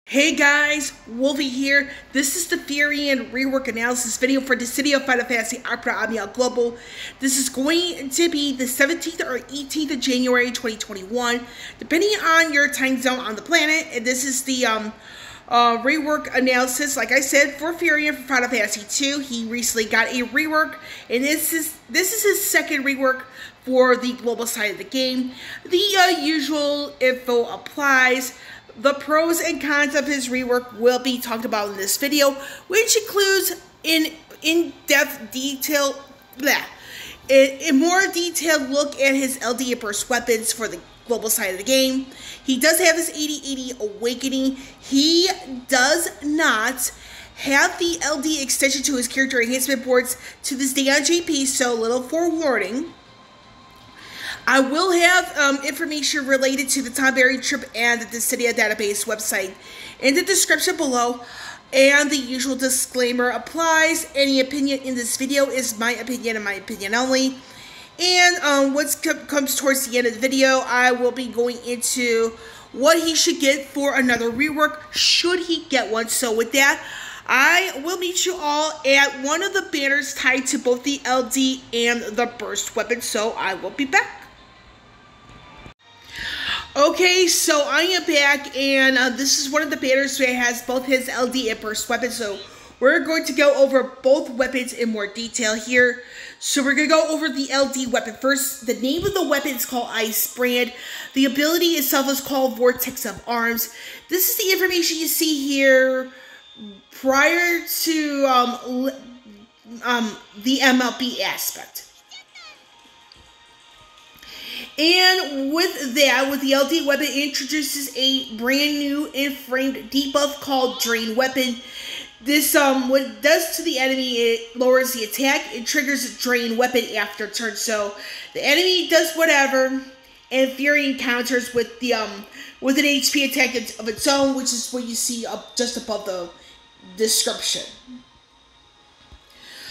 Hey guys, Wolvie here. This is the Firion rework analysis video for the City of Final Fantasy Opera Amiel Global. This is going to be the 17th or 18th of January 2021, depending on your time zone on the planet. And this is the rework analysis, like I said, for Firion for Final Fantasy 2. He recently got a rework, and this is his second rework for the global side of the game. The usual info applies. The pros and cons of his rework will be talked about in this video, which includes in-depth detail, a more detailed look at his LD and burst weapons for the global side of the game. He does have his 8080 awakening. He does not have the LD extension to his character enhancement boards to this day on JP, so a little forewarning. I will have information related to the Tom Berry trip and the Dissidia database website in the description below, and the usual disclaimer applies. Any opinion in this video is my opinion and my opinion only. And what comes towards the end of the video, I will be going into what he should get for another rework, should he get one. So with that, I will meet you all at one of the banners tied to both the LD and the burst weapon, so I will be back. Okay, so I am back, and this is one of the banners that has both his LD and burst weapons, so we're going to go over both weapons in more detail here. So we're going to go over the LD weapon first. The name of the weapon is called Ice Brand. The ability itself is called Vortex of Arms. This is the information you see here prior to the MLB aspect. And with that, with the LD weapon, it introduces a brand new in-framed debuff called Drain Weapon. This, what it does to the enemy, it lowers the attack and triggers Drain Weapon after turn. So the enemy does whatever, and Firion counters with the with an HP attack of its own, which is what you see up just above the description.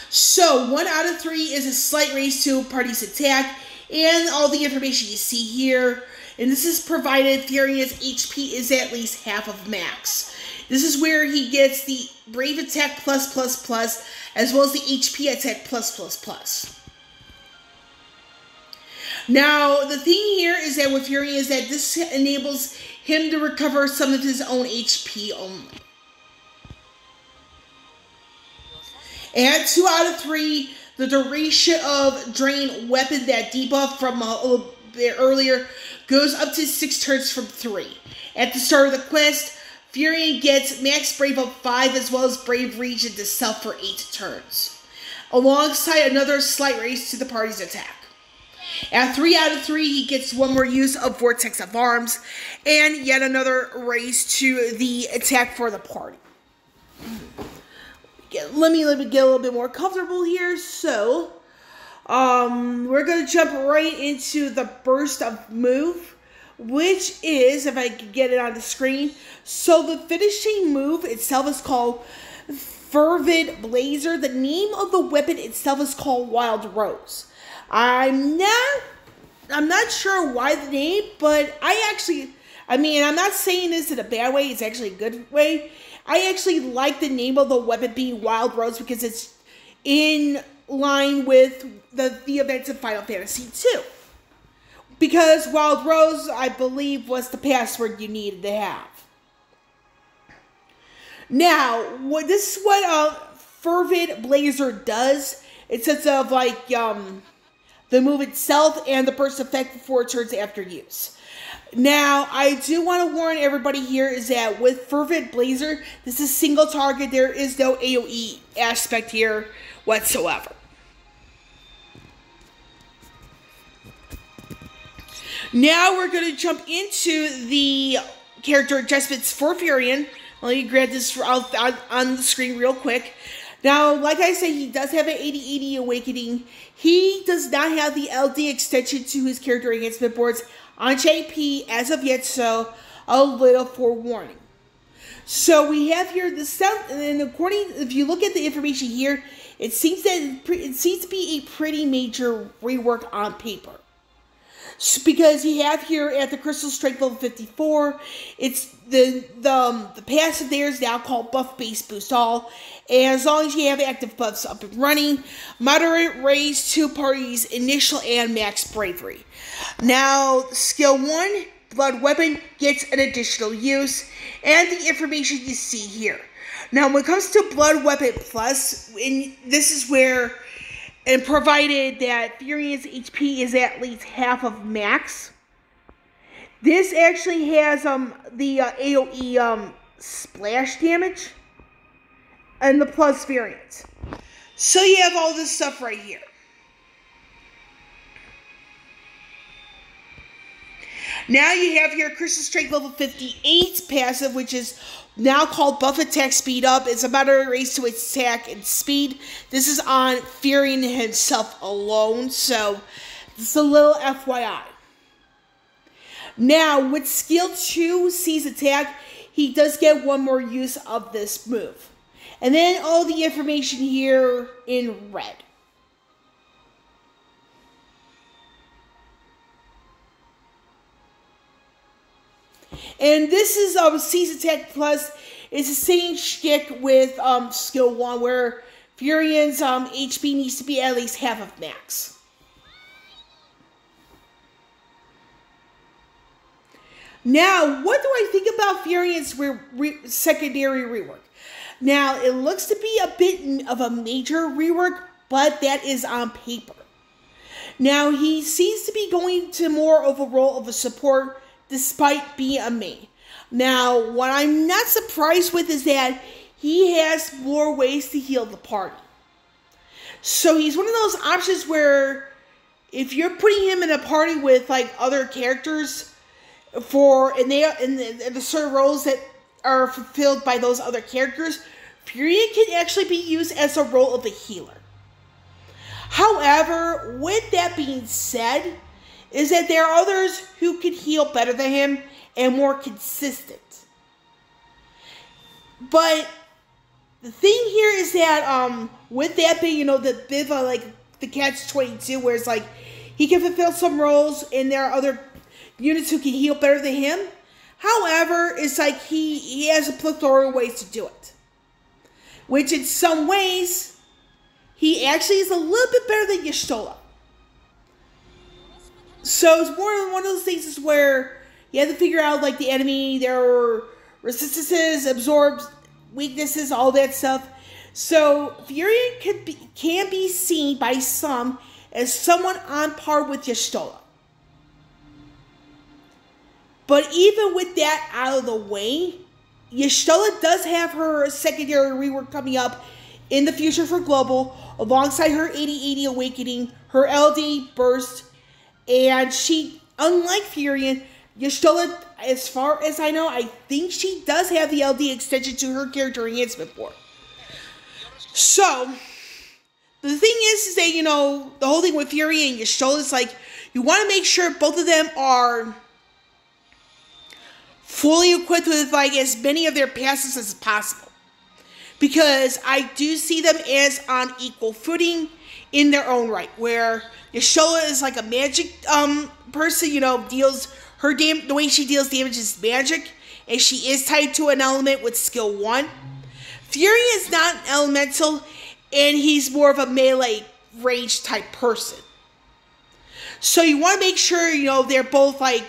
So 1 out of 3 is a slight raise to a party's attack. And all the information you see here, and this is provided Firion's HP is at least half of max. This is where he gets the Brave Attack +++, as well as the HP Attack +++. Now, the thing here is that with Firion is that this enables him to recover some of his own HP only. And 2 out of 3, the duration of Drain Weapon, that debuff from a little bit earlier, goes up to 6 turns from 3. At the start of the quest, Firion gets max Brave of 5 as well as Brave Region to self for 8 turns, alongside another slight raise to the party's attack. At 3 out of 3, he gets one more use of Vortex of Arms, and yet another raise to the attack for the party. Let me get a little bit more comfortable here. So, we're going to jump right into the burst of move, which is, if I can get it on the screen. So, the finishing move itself is called Fervid Blazer. The name of the weapon itself is called Wild Rose. I'm not sure why the name, but I'm not saying this in a bad way. It's actually a good way. I actually like the name of the weapon being Wild Rose because it's in line with the events of Final Fantasy 2. Because Wild Rose, I believe, was the password you needed to have. Now, this is what Fervid Blazer does. It sets of like the move itself and the burst effect for 4 turns after use. Now, I do want to warn everybody here is that with Fervid Blazer, this is single target. There is no AoE aspect here whatsoever. Now we're going to jump into the character adjustments for Firion. Let me grab this on the screen real quick. Now, like I said, he does have an 8080 awakening. He does not have the LD extension to his character enhancement boards on JP as of yet, so a little forewarning. So we have here the sound, and if you look at the information here, it seems to be a pretty major rework on paper. because you have here at the crystal strength level 54, it's the passive there is now called buff base boost all, and as long as you have active buffs up and running, moderate raise to parties initial and max bravery. Now skill 1, blood weapon, gets an additional use, and the information you see here. Now when it comes to blood weapon plus, this is where, and provided that Firion's HP is at least half of max, this actually has the AoE splash damage and the plus variance. So you have all this stuff right here. Now you have your crystal strength level 58 passive, which is now called buff attack speed up. It's a moderate raise to its attack and speed. This is on Firion himself alone, so just a little FYI. Now with skill 2, Seize attack, he does get one more use of this move. And then all the information here in red. And this is Seize attack plus. It's the same shtick with skill 1, where Firion's HP needs to be at least half of max. Now, what do I think about Firion's secondary rework? Now, it looks to be a bit of a major rework, but that is on paper. Now, he seems to be going to more of a role of a support, despite being a main. Now, what I'm not surprised with is that he has more ways to heal the party. So he's one of those options where if you're putting him in a party with like other characters and the certain roles that are fulfilled by those other characters, Firion can actually be used as a role of a healer. However, with that being said, is that there are others who can heal better than him and more consistent. But the thing here is that with that being, the bit of like the catch-22, where it's like he can fulfill some roles and there are other units who can heal better than him. However, it's like he has a plethora of ways to do it. Which in some ways, he actually is a little bit better than Y'shtola. So it's more one of those things is where you have to figure out like the enemy, their resistances, absorbs, weaknesses, all that stuff. So Firion can be seen by some as someone on par with Y'shtola. But even with that out of the way, Y'shtola does have her secondary rework coming up in the future for Global, alongside her 80/80 Awakening, her LD Burst, and she, unlike Firion, Y'shtola, as far as I know, I think she does have the LD extension to her character enhancement board. So, the thing is that, the whole thing with Firion and Y'shtola is like, you want to make sure both of them are fully equipped with like as many of their passes as possible. Because I do see them as on equal footing in their own right, where Y'shtola is like a magic person, deals her the way she deals damage is magic, and she is tied to an element with skill 1. Firion is not an elemental, and he's more of a melee range type person. So you want to make sure, they're both like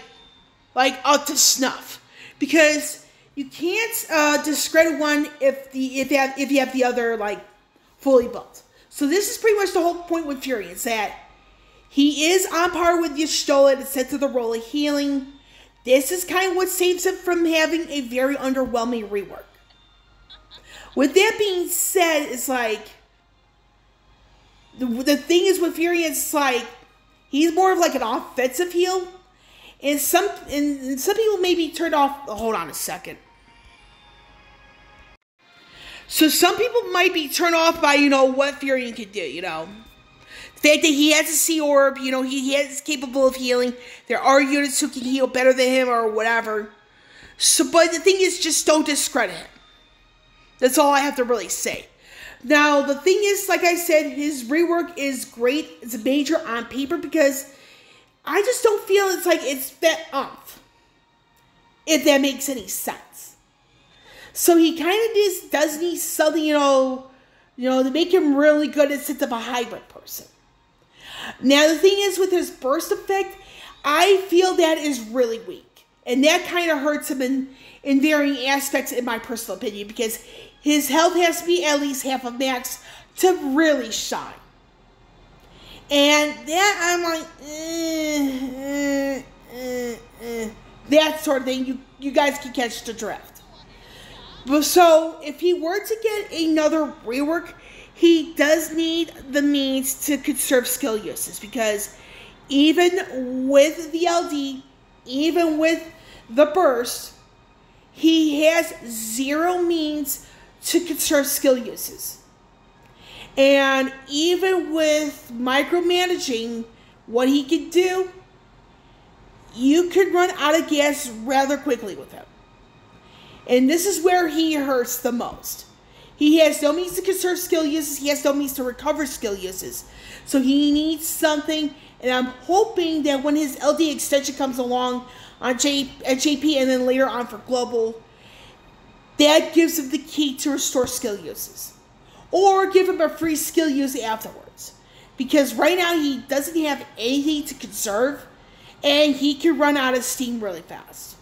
up to snuff. Because you can't discredit one if you have the other like fully built. So this is pretty much the whole point with Firion, is that he is on par with Y'shtola in the sense of the role of healing. This is kind of what saves him from having a very underwhelming rework. With that being said, it's like the thing is with Firion, it's like he's more of like an offensive heal. And some people may be turned off. Hold on a second. So some people might be turned off by, what Firion can do, The fact that he has a sea orb, he is capable of healing. There are units who can heal better than him or whatever. So, but the thing is, just don't discredit him. That's all I have to really say. Now, the thing is, like I said, his rework is great. It's a major on paper because I just don't feel it's that umph, if that makes any sense. So he kind of just does need something, to make him really good instead of a hybrid person. Now, the thing is, with his burst effect, I feel that is really weak. And that kind of hurts him in varying aspects, in my personal opinion, because his health has to be at least half of max to really shine. And that, I'm like, that sort of thing. You guys can catch the drift. So, if he were to get another rework, he does need the means to conserve skill uses, because even with the LD, even with the burst, he has zero means to conserve skill uses. And even with micromanaging what he can do, you could run out of gas rather quickly with him. And this is where he hurts the most. He has no means to conserve skill uses. He has no means to recover skill uses. So he needs something, and I'm hoping that when his LD extension comes along on JP and then later on for Global, that gives him the key to restore skill uses. Or give him a free skill use afterwards. Because right now he doesn't have anything to conserve, and he can run out of steam really fast.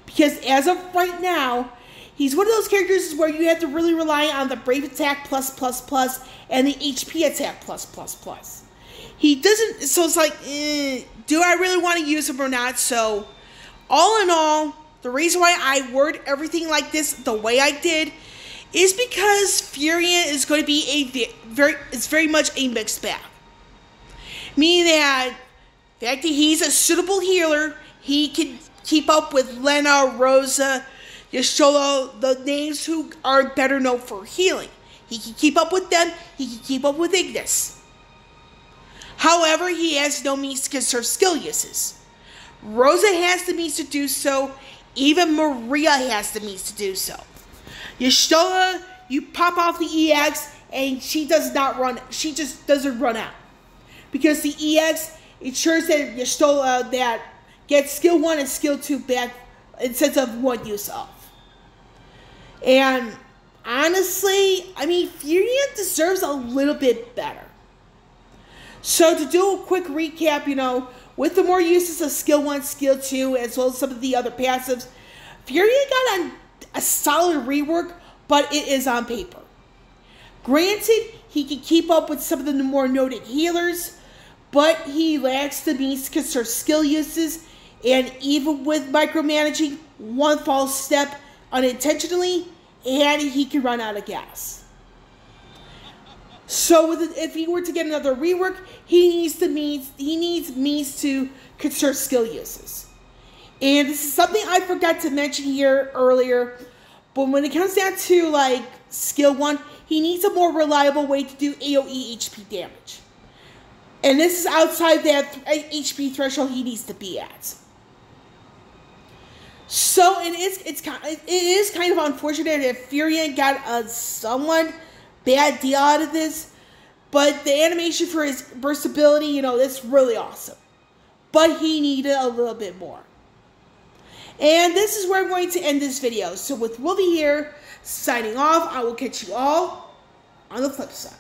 Because as of right now, he's one of those characters where you have to really rely on the Brave Attack +++ and the HP Attack +++. He doesn't, so it's like, do I really want to use him or not? So, all in all, the reason why I word everything like this the way I did is because Firion is going to be very much a mixed bag. Meaning that the fact that he's a suitable healer, he can keep up with Lena, Rosa, Yashola, the names who are better known for healing. He can keep up with them, he can keep up with Ignis. However, he has no means to conserve skill uses. Rosa has the means to do so, even Maria has the means to do so. Yashola, you pop off the EX and she does not run, she just doesn't run out. Because the EX ensures that Yashola that gets skill 1 and skill 2 back instead of 1 use of. And honestly, I mean, Firion deserves a little bit better. So to do a quick recap, with the more uses of skill 1, skill 2, as well as some of the other passives, Firion got a solid rework, but it is on paper. Granted, he can keep up with some of the more noted healers, but he lacks the means to conserve skill uses, and even with micromanaging, one false step unintentionally, and he can run out of gas. So if he were to get another rework, he needs means to conserve skill uses. And this is something I forgot to mention here earlier, but when it comes down to skill 1, he needs a more reliable way to do AoE HP damage. And this is outside that HP threshold he needs to be at. So it is kind of unfortunate that Firion got a somewhat bad deal out of this, but the animation for his burst ability, that's really awesome. But he needed a little bit more. And this is where I'm going to end this video. So with Wolvie here, signing off, I will catch you all on the flip side.